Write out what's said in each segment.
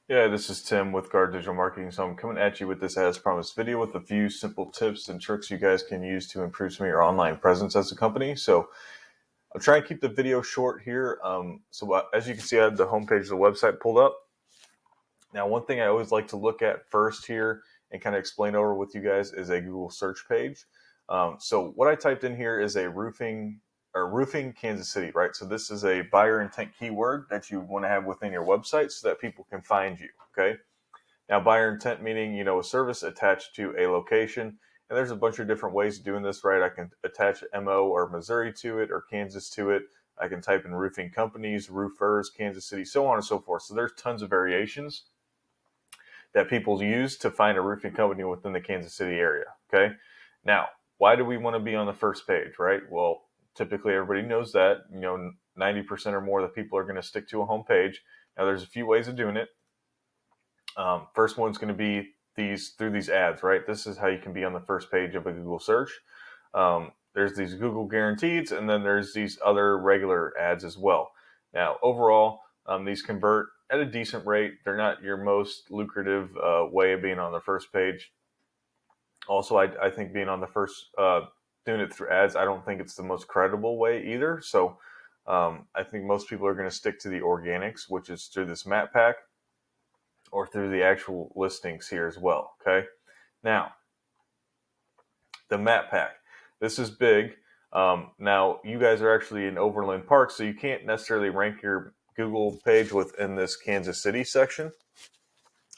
Yeah, this is Tim with Guard Digital Marketing. So I'm coming at you with this as promised video with a few simple tips and tricks you guys can use to improve some of your online presence as a company. So I'll try and keep the video short here. As you can see, I have the homepage of the website pulled up. Now, one thing I always like to look at first here and kind of explain over with you guys is a Google search page. So what I typed in here is a roofing Kansas City, right? So this is a buyer intent keyword that you want to have within your website so that people can find you. Okay. Now, buyer intent meaning, a service attached to a location. And there's a bunch of different ways of doing this, right? I can attach MO or Missouri to it or Kansas to it. I can type in roofing companies, roofers, Kansas City, so on and so forth. So there's tons of variations that people use to find a roofing company within the Kansas City area. Okay. Now, why do we want to be on the first page, right? Well, typically everybody knows that, 90% or more of the people are going to stick to a home page. Now, there's a few ways of doing it. First one's going to be through these ads, right? This is how you can be on the first page of a Google search. There's these Google guarantees, and then there's these other regular ads as well. Now, overall, these convert at a decent rate. They're not your most lucrative way of being on the first page. Also, I think being on the first, doing it through ads, I don't think it's the most credible way either. So I think most people are going to stick to the organics, which is through this map pack or through the actual listings here as well. Okay. Now, the map pack. This is big. Now, you guys are actually in Overland Park, so you can't necessarily rank your Google page within this Kansas City section.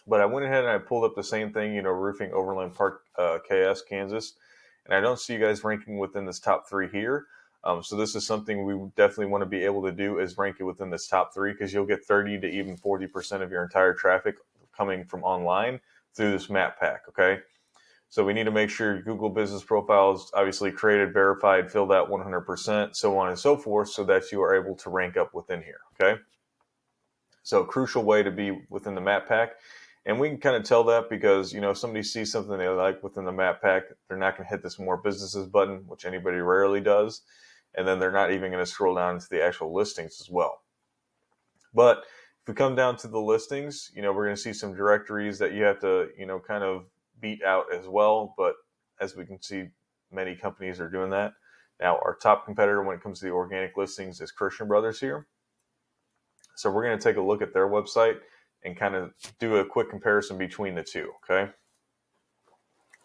But I went ahead and I pulled up the same thing, roofing Overland Park, KS, Kansas. And I don't see you guys ranking within this top three here. So this is something we definitely want to be able to do is rank it within this top three because you'll get 30 to even 40% of your entire traffic coming from online through this map pack, okay? So we need to make sure Google business profile is obviously created, verified, filled out 100%, so on and so forth, so that you are able to rank up within here, okay? So crucial way to be within the map pack. And we can kind of tell that because, if somebody sees something they like within the map pack, they're not going to hit this more businesses button, which anybody rarely does. And then they're not even going to scroll down to the actual listings as well. But if we come down to the listings, we're going to see some directories that you have to, kind of beat out as well. But as we can see, many companies are doing that. Now, our top competitor when it comes to the organic listings is Christian Brothers here. So we're going to take a look at their website and kind of do a quick comparison between the two, okay?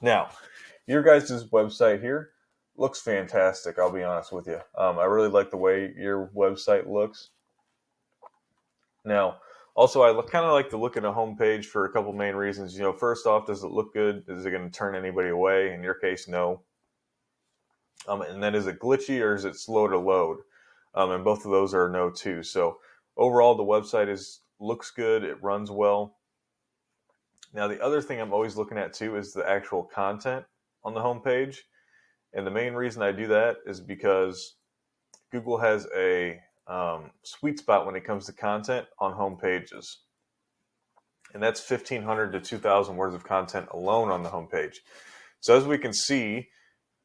Now, your guys' website here looks fantastic, I'll be honest with you. I really like the way your website looks. Now, also, I kind of like to look at a homepage for a couple main reasons. First off, does it look good? Is it going to turn anybody away? In your case, no. And then is it glitchy or is it slow to load? And both of those are no too. So overall, the website looks good. It runs well. Now, the other thing I'm always looking at too is the actual content on the homepage. And the main reason I do that is because Google has a sweet spot when it comes to content on home pages. And that's 1,500 to 2,000 words of content alone on the homepage. So as we can see,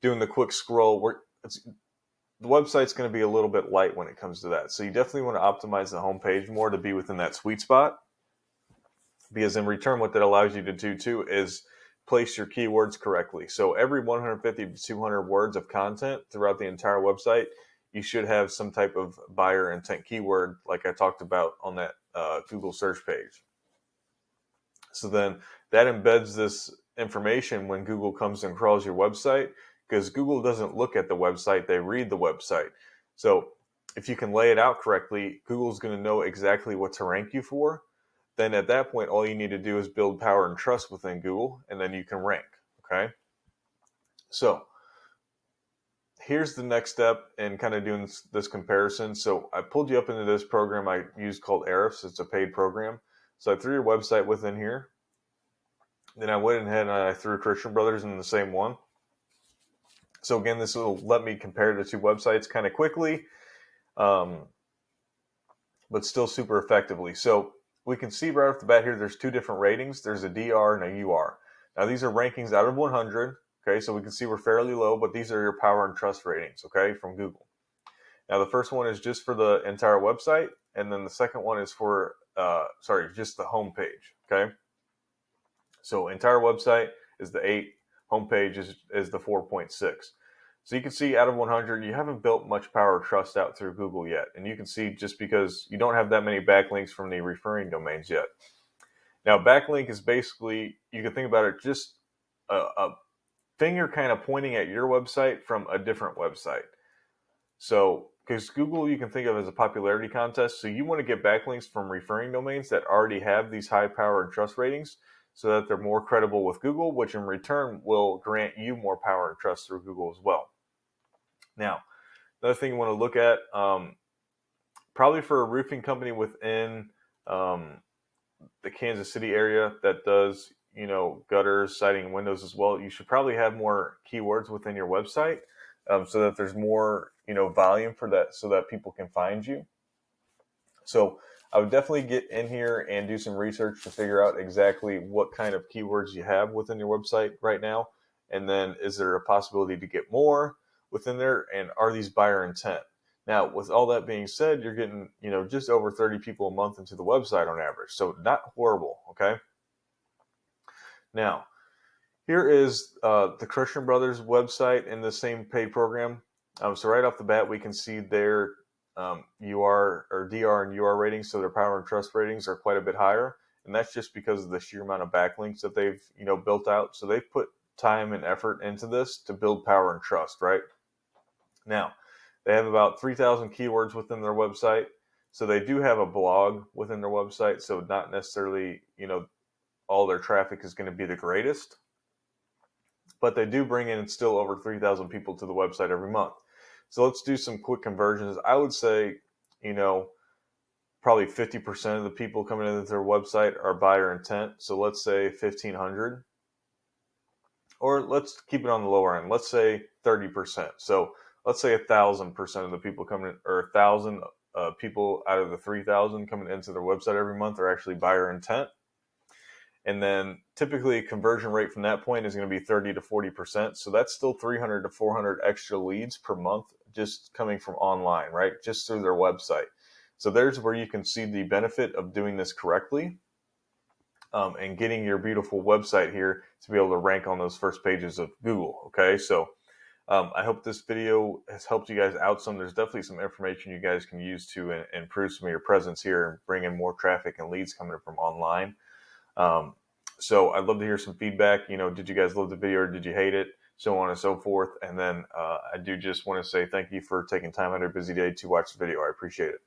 doing the quick scroll, the website's going to be a little bit light when it comes to that. So you definitely want to optimize the homepage more to be within that sweet spot. Because in return, what that allows you to do too is place your keywords correctly. So every 150 to 200 words of content throughout the entire website, you should have some type of buyer intent keyword like I talked about on that Google search page. So then that embeds this information when Google comes and crawls your website, because Google doesn't look at the website, they read the website. So if you can lay it out correctly, Google's going to know exactly what to rank you for. Then at that point, all you need to do is build power and trust within Google, and then you can rank, okay? So here's the next step in kind of doing this comparison. So I pulled you up into this program I use called Ahrefs. It's a paid program. So I threw your website within here. Then I went ahead and I threw Christian Brothers in the same one. So again, this will let me compare the two websites kind of quickly, but still super effectively. So we can see right off the bat here, there's two different ratings. There's a DR and a UR. Now these are rankings out of 100. Okay, so we can see we're fairly low, but these are your power and trust ratings, okay, from Google. Now the first one is just for the entire website, and then the second one is for, just the home page, okay? So entire website is the 8, homepage is the 4.6. So you can see out of 100, you haven't built much power or trust out through Google yet. And you can see just because you don't have that many backlinks from the referring domains yet. Now, backlink is basically, you can think about it just a finger kind of pointing at your website from a different website. So, because Google you can think of as a popularity contest, so you want to get backlinks from referring domains that already have these high power and trust ratings so that they're more credible with Google, which in return will grant you more power and trust through Google as well. Now, another thing you want to look at, probably for a roofing company within the Kansas City area that does, gutters, siding, and windows as well, you should probably have more keywords within your website so that there's more, volume for that so that people can find you. So I would definitely get in here and do some research to figure out exactly what kind of keywords you have within your website right now. And then is there a possibility to get more within there? And are these buyer intent? Now, with all that being said, you're getting, just over 30 people a month into the website on average. So not horrible, okay? Now, here is the Christian Brothers website in the same paid program. So right off the bat, we can see their UR or DR and UR ratings, so their power and trust ratings are quite a bit higher. And that's just because of the sheer amount of backlinks that they've, built out. So they've put time and effort into this to build power and trust, right? Now, they have about 3,000 keywords within their website. So they do have a blog within their website. So not necessarily, all their traffic is going to be the greatest. But they do bring in still over 3,000 people to the website every month. So let's do some quick conversions. I would say, probably 50% of the people coming into their website are buyer intent. So let's say 1,500. Or let's keep it on the lower end. Let's say 30%. So let's say 1,000% of the people coming in, or 1,000 people out of the 3,000 coming into their website every month are actually buyer intent. And then typically a conversion rate from that point is going to be 30 to 40%. So that's still 300 to 400 extra leads per month just coming from online, right? Just through their website. So there's where you can see the benefit of doing this correctly and getting your beautiful website here to be able to rank on those first pages of Google. Okay, so I hope this video has helped you guys out some. There's definitely some information you guys can use to improve some of your presence here and bring in more traffic and leads coming from online. So I'd love to hear some feedback. Did you guys love the video or did you hate it? So on and so forth. And then I do just want to say thank you for taking time out of your busy day to watch the video. I appreciate it.